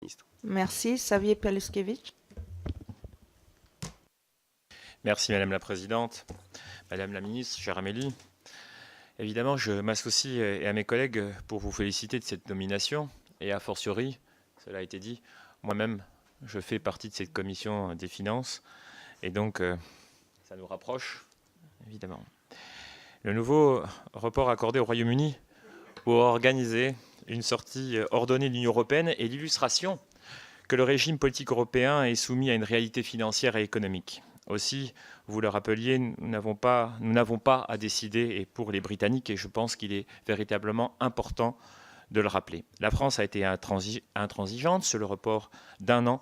ministre. Merci. Xavier Paluskevich. Merci Madame la Présidente. Madame la Ministre, chère Amélie, évidemment, je m'associe à mes collègues pour vous féliciter de cette nomination. Et a fortiori, cela a été dit, moi-même, je fais partie de cette commission des finances. Et donc, ça nous rapproche, évidemment. Le nouveau report accordé au Royaume-Uni pour organiser une sortie ordonnée de l'Union européenne est l'illustration que le régime politique européen est soumis à une réalité financière et économique. Aussi, vous le rappeliez, nous n'avons pas à décider et pour les Britanniques, et je pense qu'il est véritablement important de le rappeler. La France a été intransigeante sur le report d'1 an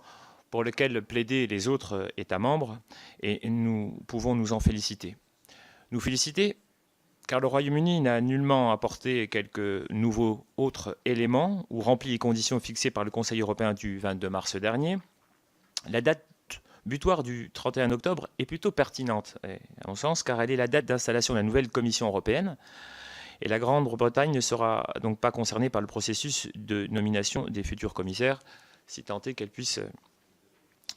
pour lequel plaidaient les autres États membres, et nous pouvons nous en féliciter. Nous féliciter car le Royaume-Uni n'a nullement apporté quelques nouveaux autres éléments ou rempli les conditions fixées par le Conseil européen du 22 mars dernier. La date butoir du 31 octobre est plutôt pertinente, à mon sens, car elle est la date d'installation de la nouvelle Commission européenne. Et la Grande-Bretagne ne sera donc pas concernée par le processus de nomination des futurs commissaires, si tant est qu'elle puisse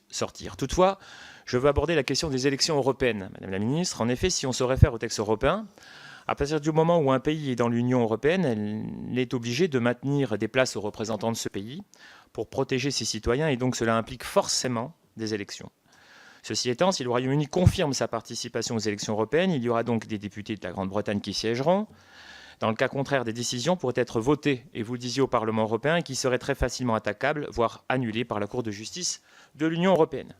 sortir. Toutefois, je veux aborder la question des élections européennes, Madame la Ministre. En effet, si on se réfère au texte européen, à partir du moment où un pays est dans l'Union européenne, elle est obligée de maintenir des places aux représentants de ce pays pour protéger ses citoyens, et donc cela implique forcément des élections. Ceci étant, si le Royaume-Uni confirme sa participation aux élections européennes, il y aura donc des députés de la Grande-Bretagne qui siégeront. Dans le cas contraire, des décisions pourraient être votées, et vous le disiez, au Parlement européen, qui seraient très facilement attaquables, voire annulées par la Cour de justice de l'Union européenne.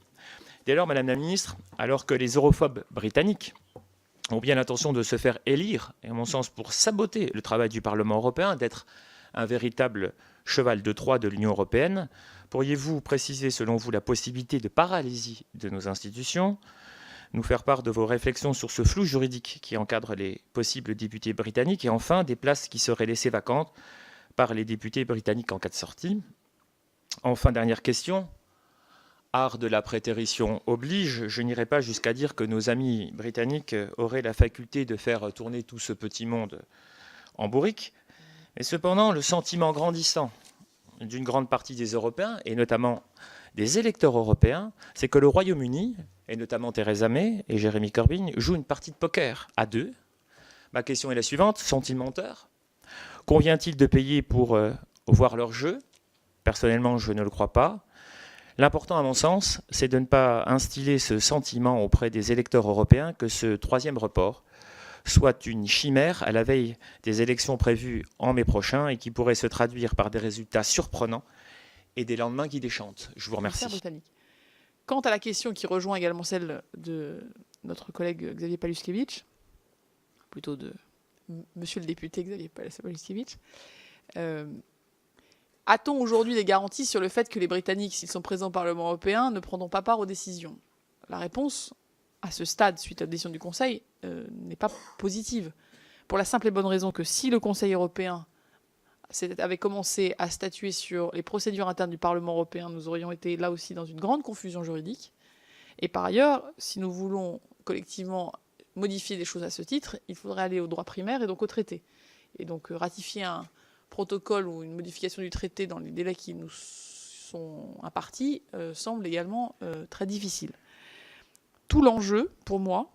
Dès lors, Madame la Ministre, alors que les europhobes britanniques ont bien l'intention de se faire élire, et à mon sens pour saboter le travail du Parlement européen, d'être un véritable cheval de Troie de l'Union européenne, pourriez-vous préciser selon vous la possibilité de paralysie de nos institutions, nous faire part de vos réflexions sur ce flou juridique qui encadre les possibles députés britanniques et enfin des places qui seraient laissées vacantes par les députés britanniques en cas de sortie. Enfin, dernière question. Art de la prétérition oblige, je n'irai pas jusqu'à dire que nos amis britanniques auraient la faculté de faire tourner tout ce petit monde en bourrique, mais cependant le sentiment grandissant d'une grande partie des Européens, et notamment des électeurs européens, c'est que le Royaume-Uni, et notamment Theresa May et Jeremy Corbyn, jouent une partie de poker à deux. Ma question est la suivante, sont-ils menteurs? Convient-il de payer pour voir leur jeu? Personnellement, je ne le crois pas. L'important, à mon sens, c'est de ne pas instiller ce sentiment auprès des électeurs européens que ce troisième report soit une chimère à la veille des élections prévues en mai prochain et qui pourrait se traduire par des résultats surprenants et des lendemains qui déchantent. Je vous remercie. Quant à la question qui rejoint également celle de notre collègue Xavier Paluskevich, plutôt de monsieur le député Xavier Paluskevich, a-t-on aujourd'hui des garanties sur le fait que les Britanniques, s'ils sont présents au Parlement européen, ne prendront pas part aux décisions? La réponse, à ce stade, suite à la décision du Conseil, n'est pas positive. Pour la simple et bonne raison que si le Conseil européen avait commencé à statuer sur les procédures internes du Parlement européen, nous aurions été là aussi dans une grande confusion juridique. Et par ailleurs, si nous voulons collectivement modifier des choses à ce titre, il faudrait aller au droit primaire et donc au traité. Et donc ratifier un protocole ou une modification du traité dans les délais qui nous sont impartis semble également très difficile. Tout l'enjeu, pour moi,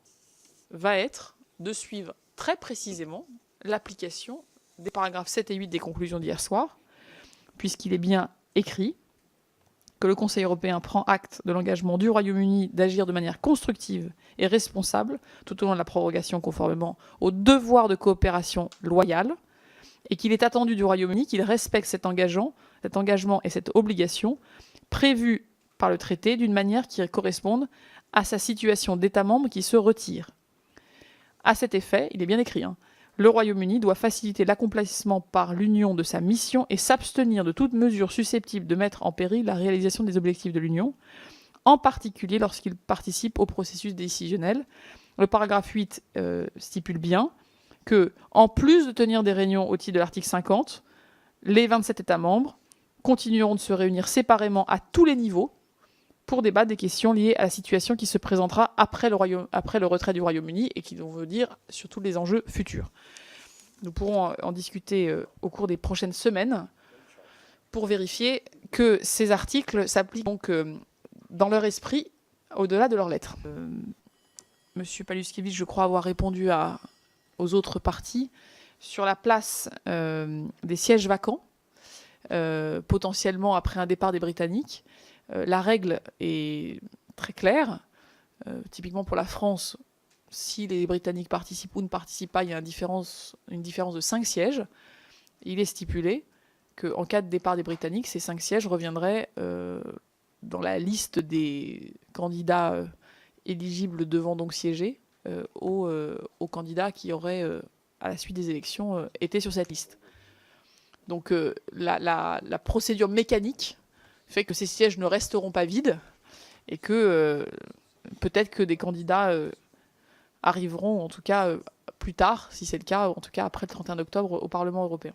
va être de suivre très précisément l'application des paragraphes 7 et 8 des conclusions d'hier soir, puisqu'il est bien écrit que le Conseil européen prend acte de l'engagement du Royaume-Uni d'agir de manière constructive et responsable tout au long de la prorogation conformément au devoir de coopération loyale, et qu'il est attendu du Royaume-Uni qu'il respecte cet engagement et cette obligation prévue par le traité d'une manière qui corresponde à sa situation d'État membre qui se retire. À cet effet, il est bien écrit, le Royaume-Uni doit faciliter l'accomplissement par l'Union de sa mission et s'abstenir de toute mesure susceptible de mettre en péril la réalisation des objectifs de l'Union, en particulier lorsqu'il participe au processus décisionnel. Le paragraphe 8 stipule bien que, en plus de tenir des réunions au titre de l'article 50, les 27 États membres continueront de se réunir séparément à tous les niveaux pour débattre des questions liées à la situation qui se présentera après le retrait du Royaume-Uni et qui veut dire surtout les enjeux futurs. Nous pourrons en discuter au cours des prochaines semaines. pour vérifier que ces articles s'appliquent donc dans leur esprit, au-delà de leurs lettres. Monsieur Paluskiewicz, je crois avoir répondu aux autres parties sur la place des sièges vacants, potentiellement après un départ des Britanniques. La règle est très claire. Typiquement pour la France, si les Britanniques participent ou ne participent pas, il y a une différence de 5 sièges. Il est stipulé qu'en cas de départ des Britanniques, ces 5 sièges reviendraient dans la liste des candidats éligibles devant donc siéger aux candidats qui auraient, à la suite des élections, été sur cette liste. Donc la procédure mécanique fait que ces sièges ne resteront pas vides et que peut-être que des candidats arriveront, en tout cas plus tard, si c'est le cas, en tout cas après le 31 octobre, au Parlement européen.